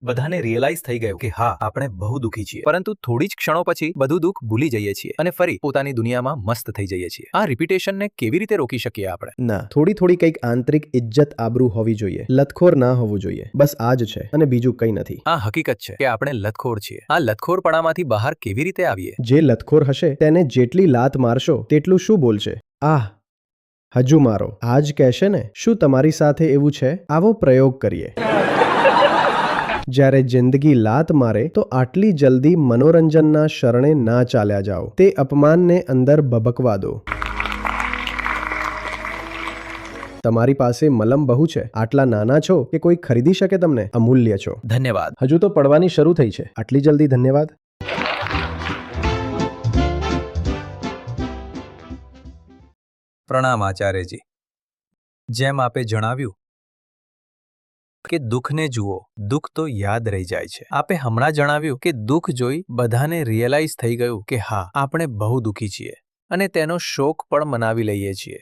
બધાને રિયલાઇઝ થઈ ગયું કે હા આપણે બહુ દુઃખી છીએ, પરંતુ થોડી જ ક્ષણો પછી બધું દુઃખ ભૂલી જઈએ છીએ અને ફરી પોતાની દુનિયામાં મસ્ત થઈ જઈએ છીએ. આ રિપીટેશનને કેવી રીતે રોકી શકીએ આપણે? ના, થોડી કંઈક આંતરિક ઇજ્જત આબરૂ હોવી જોઈએ. લતખોર ના હોવું જોઈએ. બસ આ જ છે અને બીજું કંઈ નથી. આ હકીકત છે કે આપણે લતખોર છીએ. આ લતખોરપણામાંથી બહાર કેવી રીતે આવીએ? જે લતખોર હશે તેને જેટલી લાત મારશો તેટલું શું બોલશે? હજુ મારો. આજ કહેશે ને, શું તમારી સાથે એવું છે? આવો પ્રયોગ કરીએ. જ્યારે જિંદગી લાત મારે તો આટલી જલ્દી મનોરંજનના શરણે ના ચાલ્યા જાઓ. તે અપમાનને અંદર ભભકવા દો. તમારી પાસે મલમ બહુ છે. આટલા નાના છો કે કોઈ ખરીદી શકે તમને. અમૂલ્ય છો. ધન્યવાદ. હજુ તો પડવાની શરૂ થઈ છે. આટલી જલ્દી ધન્યવાદ? પ્રણામ આચાર્યજી. જેમ આપે જણાવ્યું કે દુઃખને જુઓ, દુઃખ તો યાદ રહી જાય છે. આપે હમણાં જણાવ્યું કે દુઃખ જોઈ બધાને રિયલાઇઝ થઈ ગયું કે હા આપણે બહુ દુઃખી છીએ અને તેનો શોક પણ મનાવી લઈએ છીએ,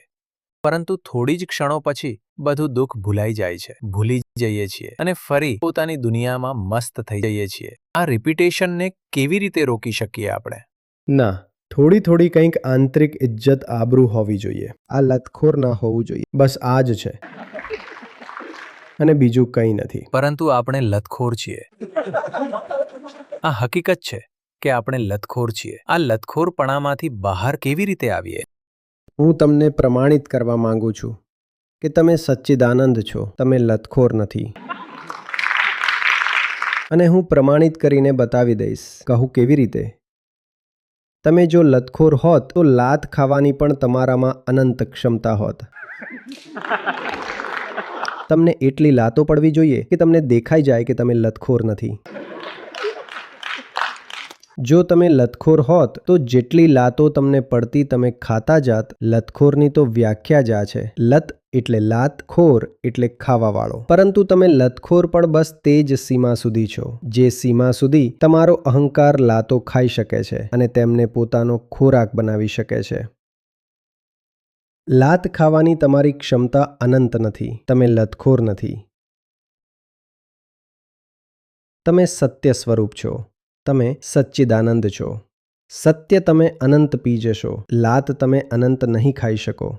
પરંતુ થોડી જ ક્ષણો પછી બધું દુઃખ ભૂલાઈ જાય છે, ભૂલી જઈએ છીએ અને ફરી પોતાની દુનિયામાં મસ્ત થઈ જઈએ છીએ. આ રિપીટેશનને કેવી રીતે રોકી શકીએ આપણે? ના, થોડી કંઈક આંતરિક ઇજ્જત આબરૂ હોવી જોઈએ. આ લતખોર ના હોવું જોઈએ. બસ આ જ છે અને બીજું કંઈ નથી. પરંતુ આપણે લતખોર છીએ. આ હકીકત છે કે આપણે લતખોર છીએ. આ લતખોરપણામાંથી બહાર કેવી રીતે આવીએ? હું તમને પ્રમાણિત કરવા માંગુ છું કે તમે સચ્ચિદાનંદ છો. તમે લતખોર નથી. અને હું પ્રમાણિત કરીને બતાવી દઈશ. કહું કેવી રીતે? તમે જો લતખોર હોત તો લાત ખાવાની પણ તમારામાં અનંત ક્ષમતા હોત. તમને એટલી લાતો પડવી જોઈએ કે તમને દેખાઈ જાય કે તમે લતખોર નથી. જો તમે લતખોર હોત તો જેટલી લાતો તમને પડતી તમે ખાતા જાત. લતખોરની તો વ્યાખ્યા જ આ છે. લત એટલે લાત, ખોર એટલે ખાવાવાળો. પરંતુ તમે લતખોર પણ બસ તે જ સીમા સુધી છો, જે સીમા સુધી તમારો અહંકાર લાતો ખાઈ શકે છે અને તેમને પોતાનો ખોરાક બનાવી શકે છે. લાત ખાવાની તમારી ક્ષમતા અનંત નથી. તમે લતખોર નથી. તમે સત્ય સ્વરૂપ છો. તમે સચ્ચિદાનંદ છો. સત્ય તમે અનંત પી જશો. લાત તમે અનંત નહીં ખાઈ શકો.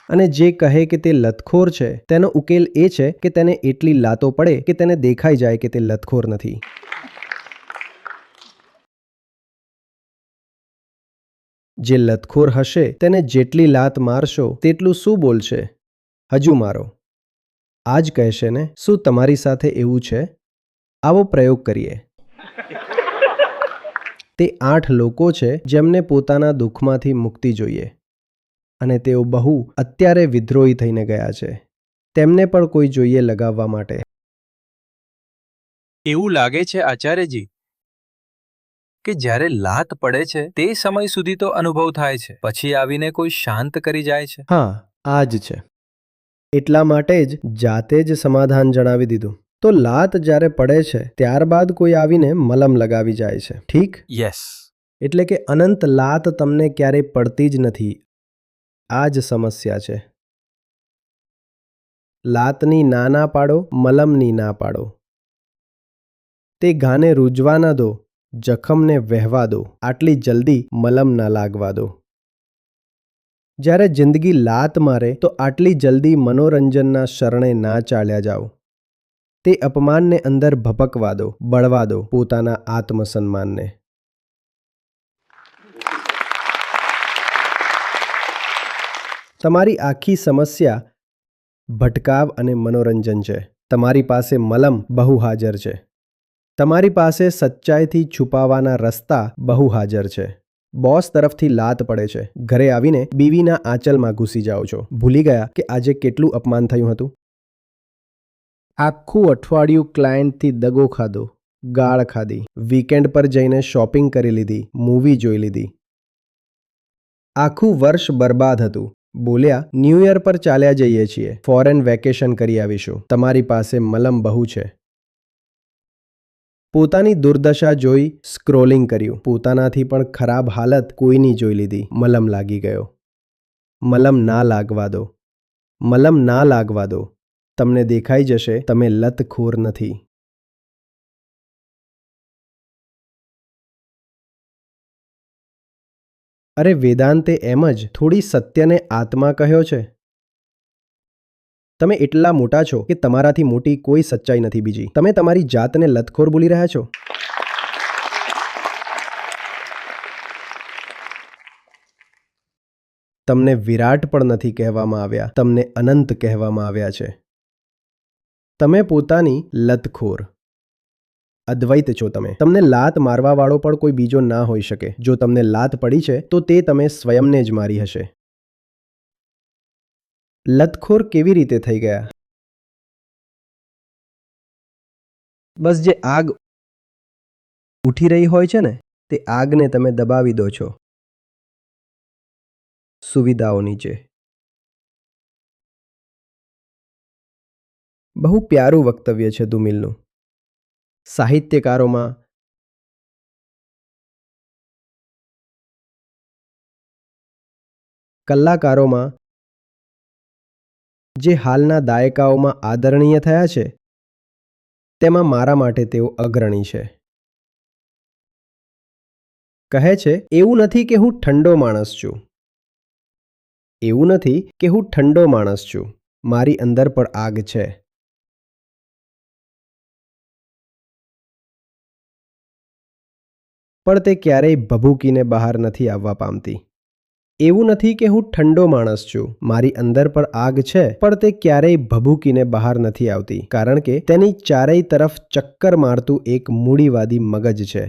અને જે કહે કે તે લતખોર છે તેનો ઉકેલ એ છે કે તેને એટલી લાતો પડે કે તેને દેખાઈ જાય કે તે લતખોર નથી. જે લતખોર હશે તેને જેટલી લાત મારશો તેટલું શું બોલશે? હજુ મારો. આજ કહેશે ને, શું તમારી સાથે એવું છે? આવો પ્રયોગ કરીએ. તે 8 લોકો છે જેમને પોતાના દુઃખમાંથી મુક્તિ જોઈએ અને તેઓ બહુ અત્યારે વિદ્રોહી થઈને ગયા છે. તેમને પણ કોઈ જોઈએ લગાવવા માટે. એવું લાગે છે આચાર્યજી કે જ્યારે લાત પડે છે તે સમય સુધી તો અનુભવ થાય છે, પછી આવીને કોઈ શાંત કરી જાય છે. હા, આ જ છે. એટલા માટે જ જાતે જ સમાધાન જણાવી દીધું. તો લાત જ્યારે પડે છે ત્યારબાદ કોઈ આવીને મલમ લગાવી જાય છે. ઠીક? યસ. એટલે કે અનંત લાત તમને ક્યારેય પડતી જ નથી. આ જ સમસ્યા છે. લાતની ના ના પાડો, મલમની ના પાડો. તે ઘાને રૂજવા ના દો, જખમને વહેવા દો. આટલી જલ્દી મલમ ના લાગવા દો. જ્યારે જિંદગી લાત મારે તો આટલી જલ્દી મનોરંજનના શરણે ના ચાલ્યા જાઓ. તે અપમાનને અંદર ભપકવા દો, બળવા દો પોતાના આત્મસન્માનને. તમારી આખી સમસ્યા ભટકાવ અને મનોરંજન છે. તમારી પાસે મલમ બહુ હાજર છે. તમારી પાસે સચ્ચાઈથી છુપાવાના રસ્તા બહુ હાજર છે. બોસ તરફથી લાત પડે છે. ઘરે આવીને બીવીના આંચલમાં ઘૂસી જાઓ છો. ભૂલી ગયા કે આજે કેટલું અપમાન થયું હતું. આખું અઠવાડિયું ક્લાયન્ટથી દગો ખાધો, ગાળ ખાધી, વીકેન્ડ પર જઈને શોપિંગ કરી લીધી, મૂવી જોઈ લીધી. આખું વર્ષ બરબાદ હતું. બોલ્યા ન્યૂ યર પર ચાલ્યા જઈએ છીએ, ફોરેન વેકેશન કરી આવીશું. તમારી પાસે મલમ બહુ છે. પોતાની દુર્દશા જોઈ સ્ક્રોલિંગ કર્યું. પોતાનાથી પણ ખરાબ હાલત કોઈની જોઈ લીધી. મલમ લાગી ગયો. મલમ ના લાગવા દો. મલમ ના લાગવા દો. તમને દેખાઈ જશે તમે લતખોર નથી. અરે વેદાંતે એમ જ થોડી સત્યને આત્મા કહ્યો છે. તમે એટલા મોટા છો કે તમારાથી મોટી કોઈ સચ્ચાઈ નથી બીજી. તમે તમારી જાતને લતખોર બોલી રહ્યા છો. તમને વિરાટ પણ નથી કહેવામાં આવ્યા, તમને અનંત કહેવામાં આવ્યા છે. તમે પોતાની લતખોર અદ્વૈત છો. તમને લાત મારવાવાળો પણ કોઈ બીજો ના હોઈ શકે. જો તમને લાત પડી છે તો તે તમે સ્વયંને જ મારી હશે. લતખોર કેવી રીતે થઈ ગયા? બસ જે આગ ઉઠી રહી હોય છે ને તે આગને તમે દબાવી દો છો સુવિધાઓ નીચે. બહુ પ્યારું વક્તવ્ય છે દુમિલનું. સાહિત્યકારોમાં કલાકારોમાં જે હાલના દાયકાઓમાં આદરણીય થયા છે તેમાં મારા માટે તેઓ અગ્રણી છે. કહે છે એવું નથી કે હું ઠંડો માણસ છું. એવું નથી કે હું ઠંડો માણસ છું. મારી અંદર પણ આગ છે. પણ તે ક્યારેય ભભૂકીને બહાર નથી આવવા પામતી. એવું નથી કે હું ઠંડો માણસ છું. મારી અંદર પણ આગ છે પણ તે ક્યારેય ભભૂકીને બહાર નથી આવતી, કારણ કે તેની ચારેય તરફ ચક્કર મારતું એક મૂડીવાદી મગજ છે.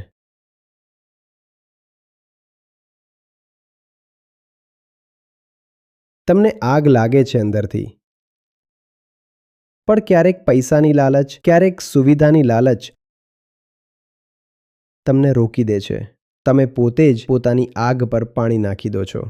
તમને આગ લાગે છે અંદરથી, પણ ક્યારેક પૈસાની લાલચ, ક્યારેક સુવિધાની લાલચ તમને રોકી દે છે. તમે પોતે જ પોતાની આગ પર પાણી નાખી દો છો.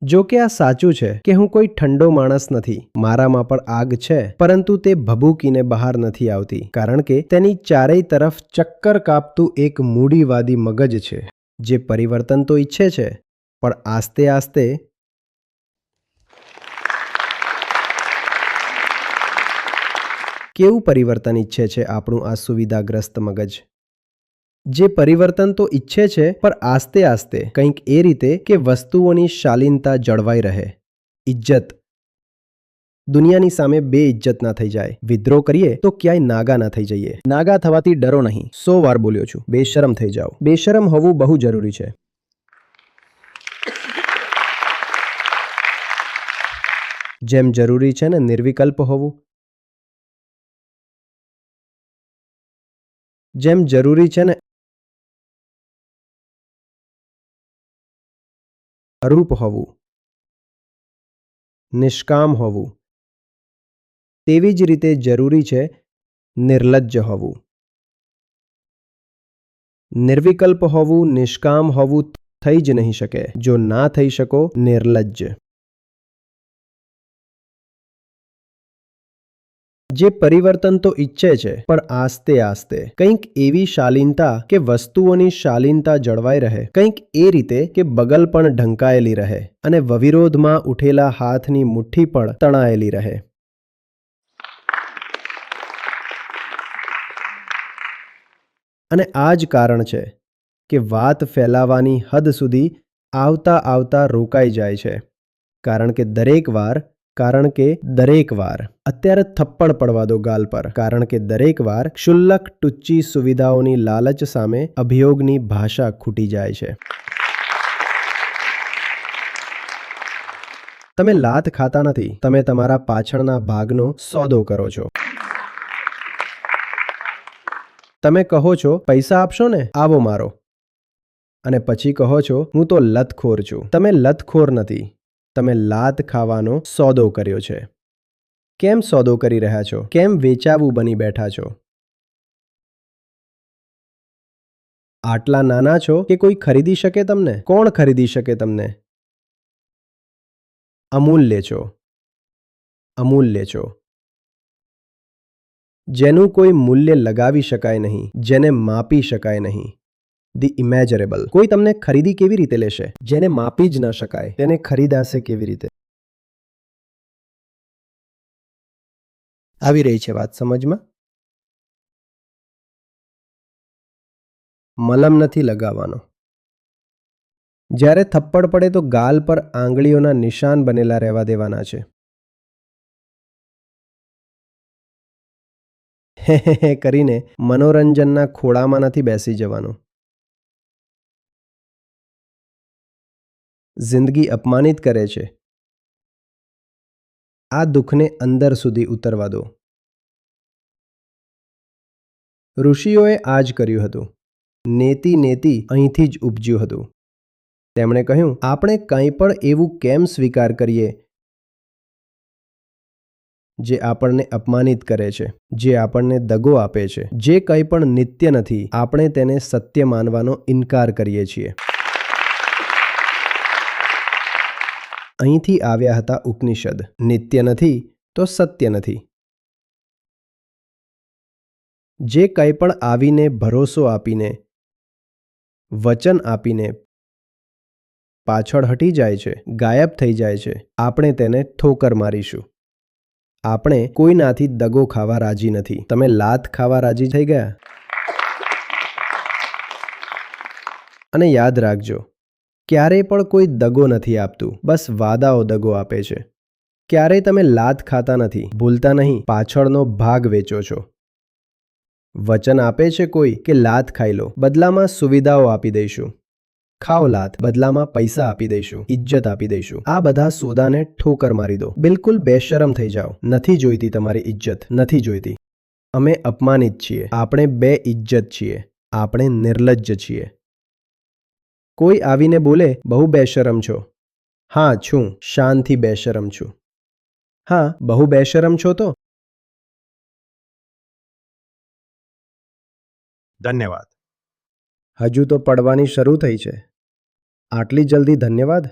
જો કે આ સાચું છે કે હું કોઈ ઠંડો માણસ નથી. મારામાં પણ આગ છે, પરંતુ તે ભભૂકીને બહાર નથી આવતી, કારણ કે તેની ચારેય તરફ ચક્કર કાપતું એક મૂડીવાદી મગજ છે જે પરિવર્તન તો ઈચ્છે છે, પણ આસ્તે આસ્તે કેવું પરિવર્તન ઈચ્છે છે આપણું આ સુવિધાગ્રસ્ત મગજ? જે પરિવર્તન તો ઈચ્છે છે પણ આસ્તે આસ્તે, કંઈક એ રીતે કે વસ્તુઓની શાલીનતા જળવાઈ રહે. ઇજ્જત દુનિયાની સામે બે ઇજ્જત ના થઈ જાય. વિદ્રોહ કરીએ તો ક્યાંય નાગા ના થઈ જઈએ. નાગા થવાથી ડરો નહીં. 100 વાર બોલ્યો છું. બેશરમ થઈ જાઓ. બેશરમ હોવું બહુ જરૂરી છે. જેમ જરૂરી છે ને નિર્વિકલ્પ હોવું, જેમ જરૂરી છે ને અરૂપ હોવું, નિષ્કામ હોવું, તેવી જ રીતે જરૂરી છે નિર્લજ્જ હોવું. નિર્વિકલ્પ હોવું, નિષ્કામ હોવું થઈ જ નહીં શકે જો ના થઈ શકો નિર્લજ્જ. જે પરિવર્તન તો ઈચ્છે છે પણ આસ્તે આસ્તે, કંઈક એવી શાલીનતા કે વસ્તુઓની શાલીનતા જળવાઈ રહે, કંઈક એ રીતે કે બગલ પણ ઢંકાયેલી રહે અને વવિરોધમાં ઉઠેલા હાથની મુઠ્ઠી પણ તણાયેલી રહે. અને આ જ કારણ છે કે વાત ફેલાવાની હદ સુધી આવતા આવતા રોકાઈ જાય છે, કારણ કે દરેક વાર અત્યારે થપ્પડ પડવા દો ગાલ પર, કારણ કે દરેક વાર ક્ષુલ્લક ટુચ્ચી સુવિધાઓની લાલચ સામે અભિયોગની ભાષા ખૂટી જાય છે. તમે લાત ખાતા નથી, તમે તમારા પાછળના ભાગનો સોદો કરો છો. તમે કહો છો પૈસા આપશો ને, આવો મારો, અને પછી કહો છો હું તો લતખોર છું. તમે લતખોર નથી, તમે લાત ખાવાનો સોદો કર્યો છે. કેમ સોદો કરી રહ્યા છો? કેમ વેચાવું બની બેઠા છો? આટલા નાના છો કે કોઈ ખરીદી શકે તમને? કોણ ખરીદી શકે તમને? અમૂલ્ય છો, અમૂલ્ય છો. જેનું કોઈ મૂલ્ય લગાવી શકાય નહીં, જેને માપી શકાય નહીં. ધી ઇમેજરેબલ. કોઈ તમને ખરીદી કેવી રીતે લેશે? જેને માપી જ ન શકાય તેને ખરીદાશે કેવી રીતે? આવી રહી છે વાત સમજમાં? મલમ નથી લગાવવાનો. જ્યારે થપ્પડ પડે તો ગાલ પર આંગળીઓના નિશાન બનેલા રહેવા દેવાના છે. હે હે હે કરીને મનોરંજનના ખોળામાં નથી બેસી જવાનું. જિંદગી અપમાનિત કરે છે. આ દુઃખને અંદર સુધી ઉતરવા દો. ઋષિઓએ આ જ કર્યું હતું. નેતિ નેતિ અહીંથી જ ઉપજ્યું હતું. તેમણે કહ્યું, આપણે કંઈ પણ એવું કેમ સ્વીકાર કરીએ જે આપણને અપમાનિત કરે છે, જે આપણને દગો આપે છે, જે કંઈ પણ નિત્ય નથી, આપણે તેને સત્ય માનવાનો ઇનકાર કરીએ છીએ. અહીંથી આવ્યા હતા ઉપનિષદ. નિત્ય નથી તો સત્ય નથી. જે કંઈ પણ આવીને ભરોસો આપીને, વચન આપીને પાછળ હટી જાય છે, ગાયબ થઈ જાય છે, આપણે તેને ઠોકર મારીશું. આપણે કોઈનાથી દગો ખાવા રાજી નથી. તમે લાત ખાવા રાજી થઈ ગયા? અને યાદ રાખજો, ક્યારેય પણ કોઈ દગો નથી આપતું, બસ વાદાઓ દગો આપે છે. ક્યારેય તમે લાત ખાતા નથી, ભૂલતા નહીં, પાછળનો ભાગ વેચો છો. વચન આપે છે કોઈ કે લાત ખાઈ લો, બદલામાં સુવિધાઓ આપી દઈશું. ખાઓ લાત, બદલામાં પૈસા આપી દઈશું, ઇજ્જત આપી દઈશું. આ બધા સોદાને ઠોકર મારી દો. બિલકુલ બેશરમ થઈ જાઓ. નથી જોઈતી તમારી ઇજ્જત, નથી જોઈતી. અમે અપમાનિત છીએ. આપણે બે ઇજ્જત છીએ. આપણે નિર્લજ્જ છીએ. કોઈ આવીને બોલે, બહુ બેશરમ છો. હા છું, શાનથી બેશરમ છું. હા, બહુ બેશરમ છો તો. ધન્યવાદ. હજુ તો પડવાની શરૂ થઈ છે. આટલી જલ્દી ધન્યવાદ?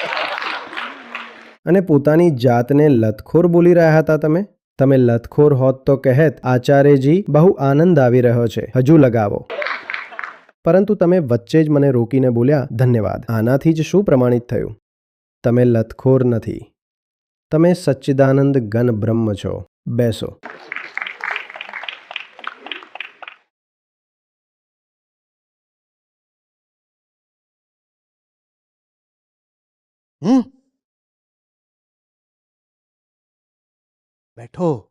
અને પોતાની જાતને લતખોર બોલી રહ્યા હતા તમે? તમે લતખોર હોત તો કહેત, આચાર્યજી બહુ આનંદ આવી રહ્યો છે, હજુ લગાવો. પરંતુ તમે વચ્ચે જ મને રોકીને બોલ્યા, ધન્યવાદ. આનાથી જ શું પ્રમાણિત થયું? તમે લતખોર નથી. તમે સચ્ચિદાનંદ ઘન બ્રહ્મ છો. બેસો. બેઠો.